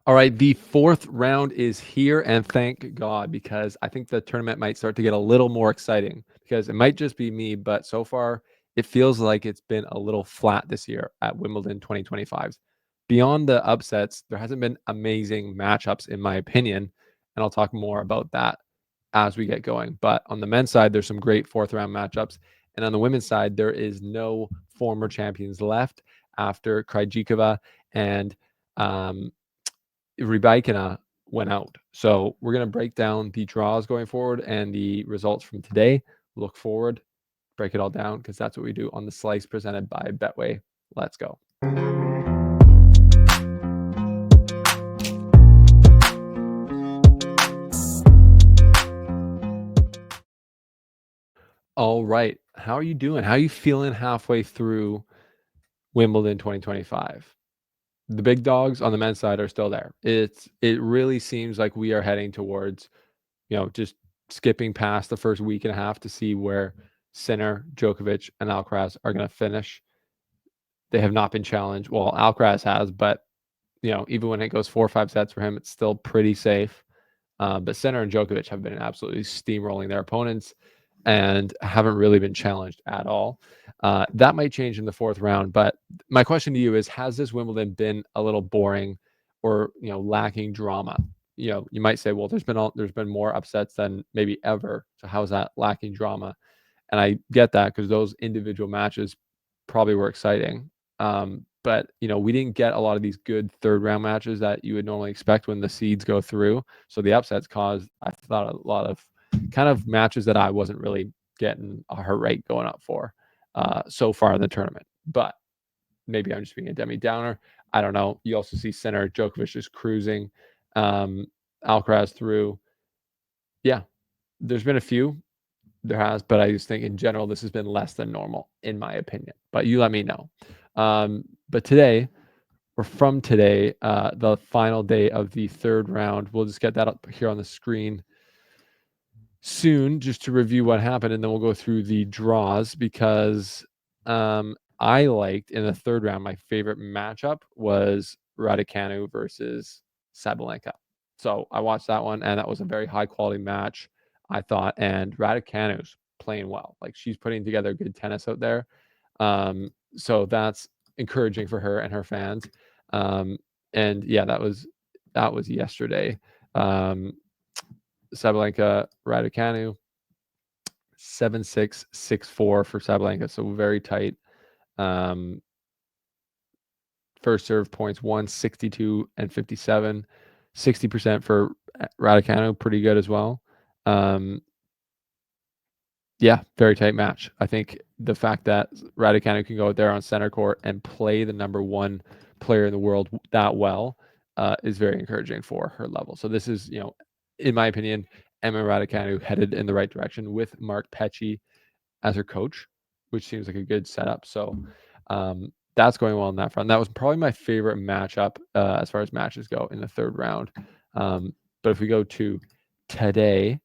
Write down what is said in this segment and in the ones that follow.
All right, the fourth round is here, and thank God, because I think the tournament might start to get a little more exciting because it might just be me, but so far it feels like it's been a little flat this year at Wimbledon 2025. Beyond the upsets, there hasn't been amazing matchups, in my opinion, and I'll talk more about that as we get going. But on the men's side, there's some great fourth round matchups, and on the women's side, there is no former champions left after Krejcikova and Rybakina went out. So we're going to break down the draws going forward and the results from today. Look forward, break it all down because that's what we do on the slice presented by Betway. Let's go. All right. How are you doing? How are you feeling halfway through Wimbledon 2025? The big dogs on the men's side are still there. It really seems like we are heading towards, just skipping past the first week and a half to see where Sinner, Djokovic, and Alcaraz are going to finish. They have not been challenged. Well, Alcaraz has, but even when it goes 4 or 5 sets for him, it's still pretty safe. But Sinner and Djokovic have been absolutely steamrolling their opponents and haven't really been challenged at all. That might change in the fourth round. But my question to you is: has this Wimbledon been a little boring, or lacking drama? You might say, well, there's been more upsets than maybe ever. So how is that lacking drama? And I get that because those individual matches probably were exciting. But we didn't get a lot of these good third round matches that you would normally expect when the seeds go through. So the upsets caused, I thought, a lot of kind of matches that I wasn't really getting a heart rate going up for so far in the tournament. But maybe I'm just being a Demi Downer. I don't know. You also see Sinner, Djokovic just cruising, Alcaraz through. Yeah, there's been a few. There has, but I just think in general this has been less than normal, in my opinion. But you let me know. But today, or from today, the final day of the third round, we'll just get that up here on the screen soon, just to review what happened, and then we'll go through the draws because I liked in the third round. My favorite matchup was Raducanu versus Sabalenka. So I watched that one, and that was a very high quality match, I thought. And Raducanu's playing well; like she's putting together good tennis out there. So that's encouraging for her and her fans. And yeah, that was yesterday. Sabalenka Raducanu 7-6, 6-4 for Sabalenka, so very tight. First serve points 162 and 57, 60% for Raducanu, pretty good as well. Yeah, very tight match. I think the fact that Raducanu can go out there on center court and play the number one player in the world that well is very encouraging for her level. So this is, in my opinion, Emma Raducanu headed in the right direction with Mark Pecci as her coach, which seems like a good setup. So that's going well on that front. That was probably my favorite matchup as far as matches go in the third round. But if we go to today,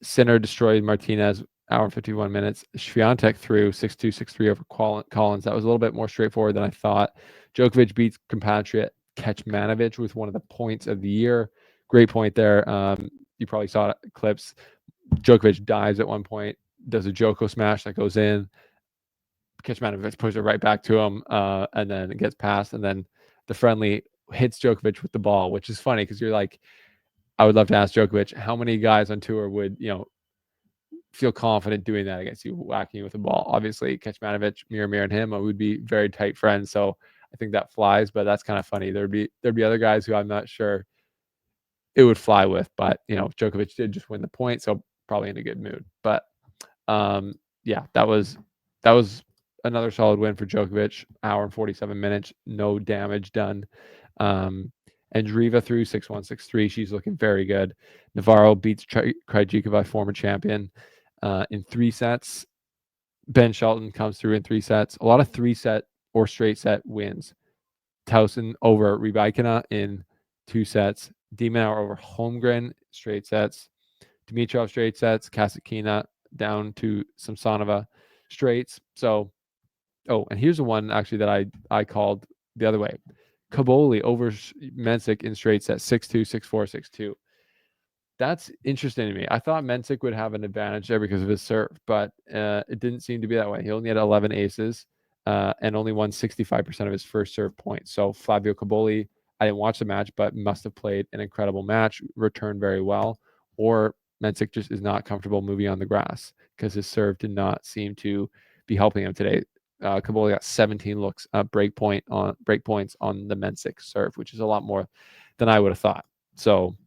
Sinner destroyed Martinez, hour and 51 minutes. Swiatek threw 6-2, 6-3 over Collins. That was a little bit more straightforward than I thought. Djokovic beats compatriot Kecmanovic with one of the points of the year. Great point there. You probably saw clips. Djokovic dives at one point, does a Djoko smash that goes in. Kecmanovic pushes it right back to him, and then it gets past. And then the friendly hits Djokovic with the ball, which is funny because you're like, I would love to ask Djokovic how many guys on tour would, feel confident doing that against you, whacking you with the ball. Obviously, Kecmanovic, mirror and him would be very tight friends. So I think that flies, but that's kind of funny. There'd be other guys who I'm not sure it would fly with, but Djokovic did just win the point, so probably in a good mood. But yeah, that was another solid win for Djokovic. Hour and 47 minutes, no damage done. And Driva through 6-1, 6-3. She's looking very good. Navarro beats Krejcikova, former champion, in 3 sets. Ben Shelton comes through in 3 sets. A lot of 3-set or straight set wins. Towson over Rybakina in 2 sets. De Minaur over Holmgren, straight sets. Dimitrov, straight sets. Kasatkina down to Samsonova, straights. So, and here's the one actually that I called the other way. Kaboli over Mensik in straight set 6-2, 6-4, 6-2. That's interesting to me. I thought Mensik would have an advantage there because of his serve, but it didn't seem to be that way. He only had 11 aces and only won 65% of his first serve points. So Flavio Caboli, I didn't watch the match, but must have played an incredible match, returned very well, or Mensik just is not comfortable moving on the grass because his serve did not seem to be helping him today. Caboli got 17 looks break points on the Mensik serve, which is a lot more than I would have thought. So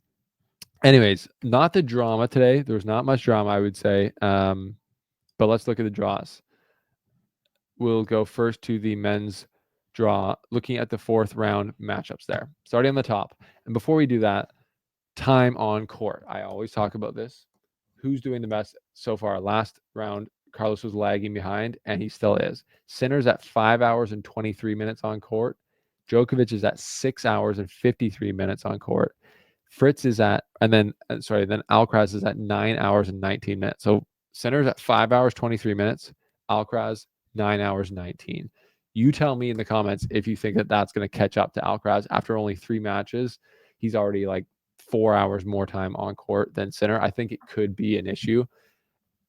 anyways, not the drama today. There was not much drama, I would say. But let's look at the draws. We'll go first to the men's draw, looking at the fourth round matchups there, starting on the top. And before we do that, time on court. I always talk about this. Who's doing the best so far? Last round, Carlos was lagging behind, and he still is. Sinner's at 5 hours and 23 minutes on court. Djokovic is at 6 hours and 53 minutes on court. Fritz is at, then Alcaraz is at 9 hours and 19 minutes. So Sinner's at 5 hours, 23 minutes. Alcaraz, 9 hours, 19. You tell me in the comments if you think that that's going to catch up to Alcaraz after only 3 matches. He's already like 4 hours more time on court than Sinner. I think it could be an issue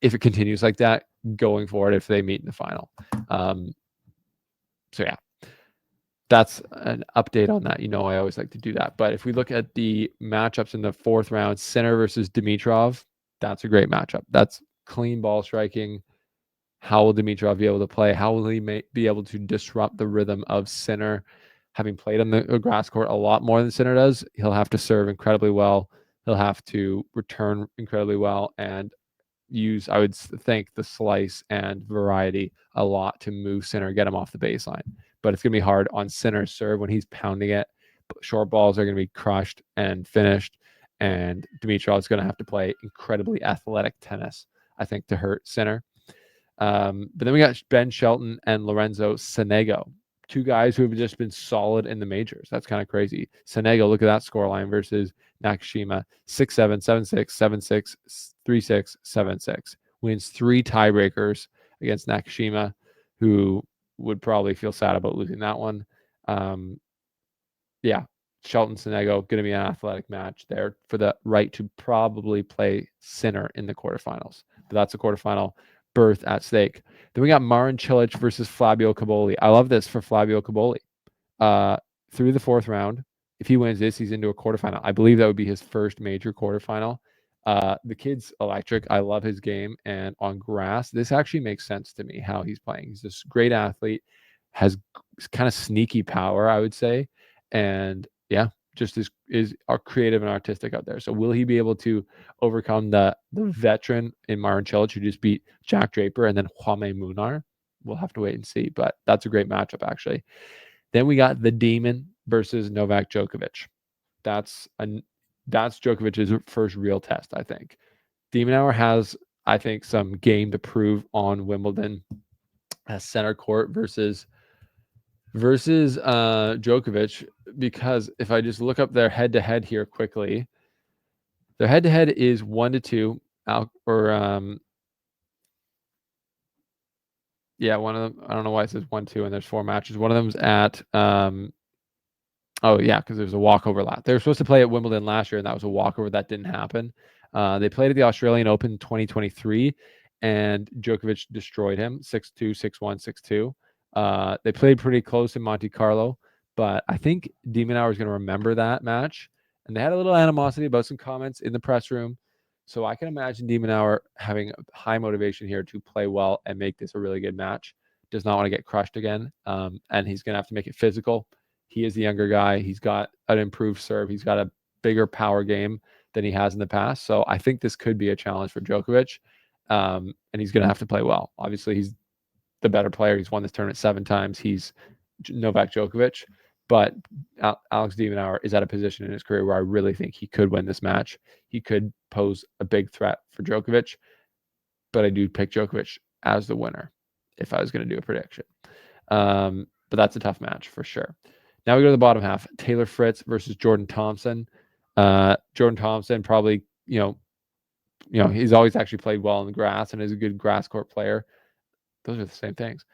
if it continues like that going forward if they meet in the final. So yeah, that's an update on that. You know, I always like to do that. But if we look at the matchups in the fourth round, Sinner versus Dimitrov, that's a great matchup. That's clean ball striking. How will Dimitrov be able to play? How will he be able to disrupt the rhythm of Sinner? Having played on the grass court a lot more than Sinner does, he'll have to serve incredibly well. He'll have to return incredibly well and use, I would think, the slice and variety a lot to move Sinner, get him off the baseline. But it's going to be hard on Sinner's serve when he's pounding it. Short balls are going to be crushed and finished. And Dimitrov's going to have to play incredibly athletic tennis, I think, to hurt Sinner. But then we got Ben Shelton and Lorenzo Sonego, 2 guys who have just been solid in the majors. That's kind of crazy. Sonego, look at that scoreline versus Nakashima, 6-7, 7-6, 7-6, 3-6, 7-6. Wins 3 tiebreakers against Nakashima, who would probably feel sad about losing that one. Yeah, Shelton Sonego going to be an athletic match there for the right to probably play Sinner in the quarterfinals. But that's a quarterfinal berth at stake. Then we got Marin Cilic versus Flavio Caboli. I love this for Flavio Caboli. Through the fourth round, if he wins this, he's into a quarterfinal. I believe that would be his first major quarterfinal. The kid's electric. I love his game. And on grass, this actually makes sense to me how he's playing. He's this great athlete, has kind of sneaky power, I would say. And yeah, just is creative and artistic out there. So will he be able to overcome the veteran in Marin Cilic who just beat Jack Draper and then Jaime Munar? We'll have to wait and see. But that's a great matchup, actually. Then we got the Demon versus Novak Djokovic. That's Djokovic's first real test, I think. Demonauer has, I think, some game to prove on Wimbledon as center court versus Djokovic, because if I just look up their head-to-head here quickly, their head-to-head is 1-2. Yeah, one of them, I don't know why it says 1-2 and there's 4 matches. One of them's at because there's a walkover last. They were supposed to play at Wimbledon last year, and that was a walkover that didn't happen. They played at the Australian Open 2023, and Djokovic destroyed him 6-2, 6-1, 6-2. They played pretty close in Monte Carlo, but I think Demonauer is going to remember that match. And they had a little animosity about some comments in the press room. So I can imagine Demonauer having high motivation here to play well and make this a really good match. Does not want to get crushed again, and he's going to have to make it physical. He is the younger guy. He's got an improved serve. He's got a bigger power game than he has in the past. So I think this could be a challenge for Djokovic, and he's going to have to play well. Obviously, he's the better player. He's won this tournament 7 times. He's Novak Djokovic, but Alex de Minaur is at a position in his career where I really think he could win this match. He could pose a big threat for Djokovic, but I do pick Djokovic as the winner if I was going to do a prediction. But that's a tough match for sure. Now we go to the bottom half. Taylor Fritz versus Jordan Thompson. Jordan Thompson probably, he's always actually played well in the grass and is a good grass court player. Those are the same things.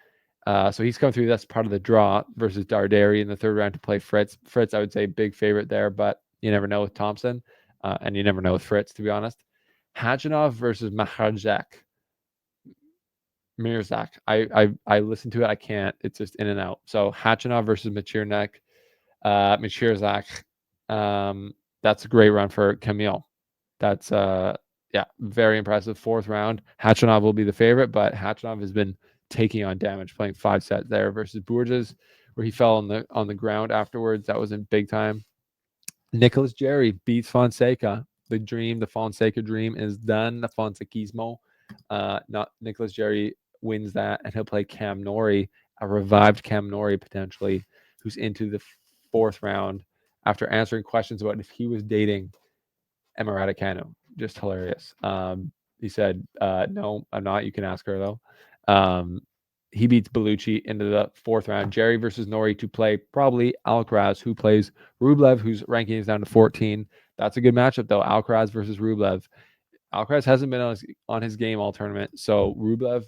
So he's come through. That's part of the draw versus Darderi in the third round to play Fritz. Fritz, I would say, big favorite there, but you never know with Thompson, and you never know with Fritz, to be honest. Khachanov versus Mirzak. I listened to it. I can't. It's just in and out. So Khachanov versus Mirzak. That's a great run for Camille. That's yeah, very impressive. Fourth round. Khachanov will be the favorite, but Khachanov has been taking on damage, playing 5 sets there versus Bourges, where he fell on the ground afterwards. That was in big time. Nicholas Jerry beats Fonseca. The Fonseca dream is done. The Fonsequismo. Not Nicholas Jerry wins that, and he'll play Cam Norrie, a revived Cam Norrie potentially, who's into the fourth round after answering questions about if he was dating Emma Raducanu. Just hilarious. He said, "No, I'm not. You can ask her though." He beats Bellucci into the fourth round. Jerry versus Norrie to play probably Alcaraz, who plays Rublev, whose ranking is down to 14. That's a good matchup though. Alcaraz versus Rublev. Alcaraz hasn't been on his game all tournament, so Rublev,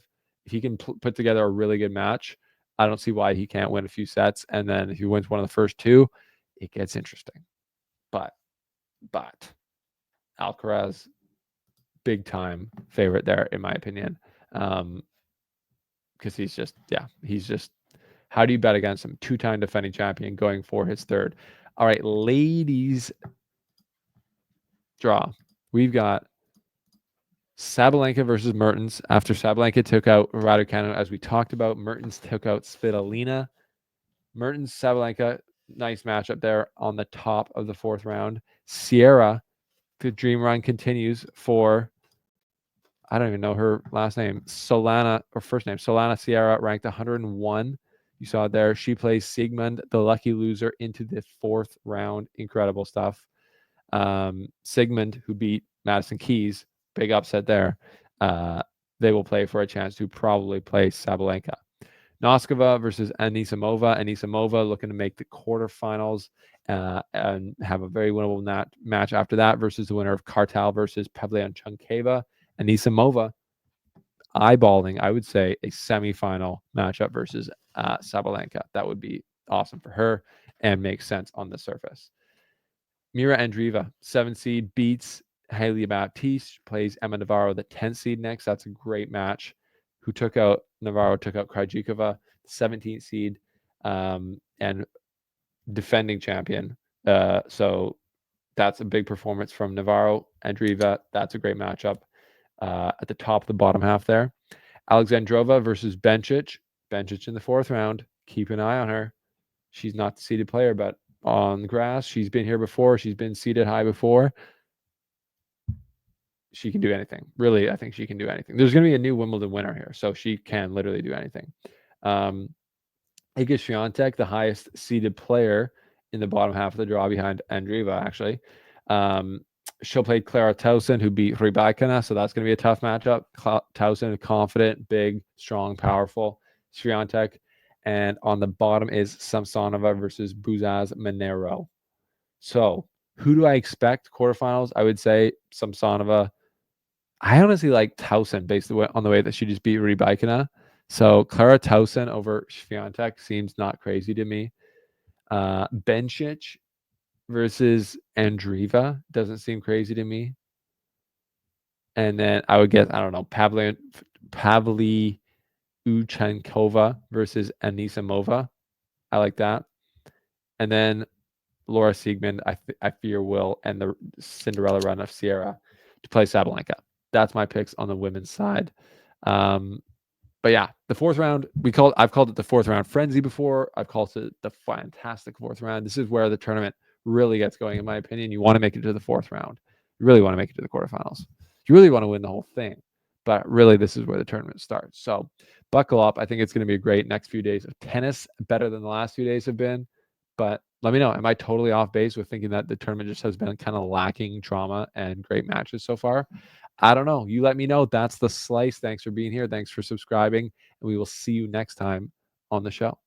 if he can put together a really good match, I don't see why he can't win a few sets. And then if he wins one of the first two, it gets interesting. But Alcaraz, big time favorite there, in my opinion. Because he's just, how do you bet against him? 2-time defending champion going for his third. All right, ladies draw. We've got Sabalenka versus Mertens. After Sabalenka took out Raducanu, as we talked about, Mertens took out Svitolina. Mertens, Sabalenka, nice matchup there on the top of the fourth round. Sierra, the dream run continues for, I don't even know her last name, Solana, or first name, Solana Sierra, ranked 101. You saw it there. She plays Sigmund, the lucky loser, into the fourth round. Incredible stuff. Sigmund, who beat Madison Keys, big upset there. They will play for a chance to probably play Sabalenka. Noskova versus Anisimova. Anisimova looking to make the quarterfinals and have a very winnable match after that versus the winner of Kartal versus Pavlyuchenkova. Anisimova eyeballing, I would say, a semifinal matchup versus Sabalenka. That would be awesome for her and makes sense on the surface. Mira Andreeva, 7 seed, beats Hailey Baptiste, plays Emma Navarro, the 10 seed next. That's a great match. Navarro took out Krajcikova, 17th seed, and defending champion. So that's a big performance from Navarro. Andreeva, that's a great matchup. At the top of the bottom half there. Alexandrova versus Bencic. Bencic in the fourth round. Keep an eye on her. She's not the seeded player, but on the grass, she's been here before. She's been seeded high before. She can do anything. Really, I think she can do anything. There's going to be a new Wimbledon winner here, so she can literally do anything. Iga Swiatek, the highest seeded player in the bottom half of the draw behind Andreeva, actually. She'll play Clara Tauson, who beat Rybakina, so that's going to be a tough matchup. Tauson, confident, big, strong, powerful. Swiatek. And on the bottom is Samsonova versus Buzaz Monero. So who do I expect quarterfinals? I would say Samsonova. I honestly like Tauson based on the way that she just beat Rybakina. So Clara Tauson over Swiatek seems not crazy to me. Bencic versus Andreeva doesn't seem crazy to me. And then I would guess, I don't know, Pavlyuchenkova versus Anisimova. I like that. And then Laura Siegmund, I fear, will end the Cinderella run of Sierra to play Sabalenka. That's my picks on the women's side. But yeah, the fourth round, I've called it the fourth round frenzy before. I've called it the fantastic fourth round. This is where the tournament really gets going, in my opinion. You want to make it to the fourth round. You really want to make it to the quarterfinals. You really want to win the whole thing. But really, this is where the tournament starts. So buckle up. I think it's going to be a great next few days of tennis, better than the last few days have been. But let me know. Am I totally off base with thinking that the tournament just has been kind of lacking drama and great matches so far? I don't know. You let me know. That's the slice. Thanks for being here. Thanks for subscribing. And we will see you next time on the show.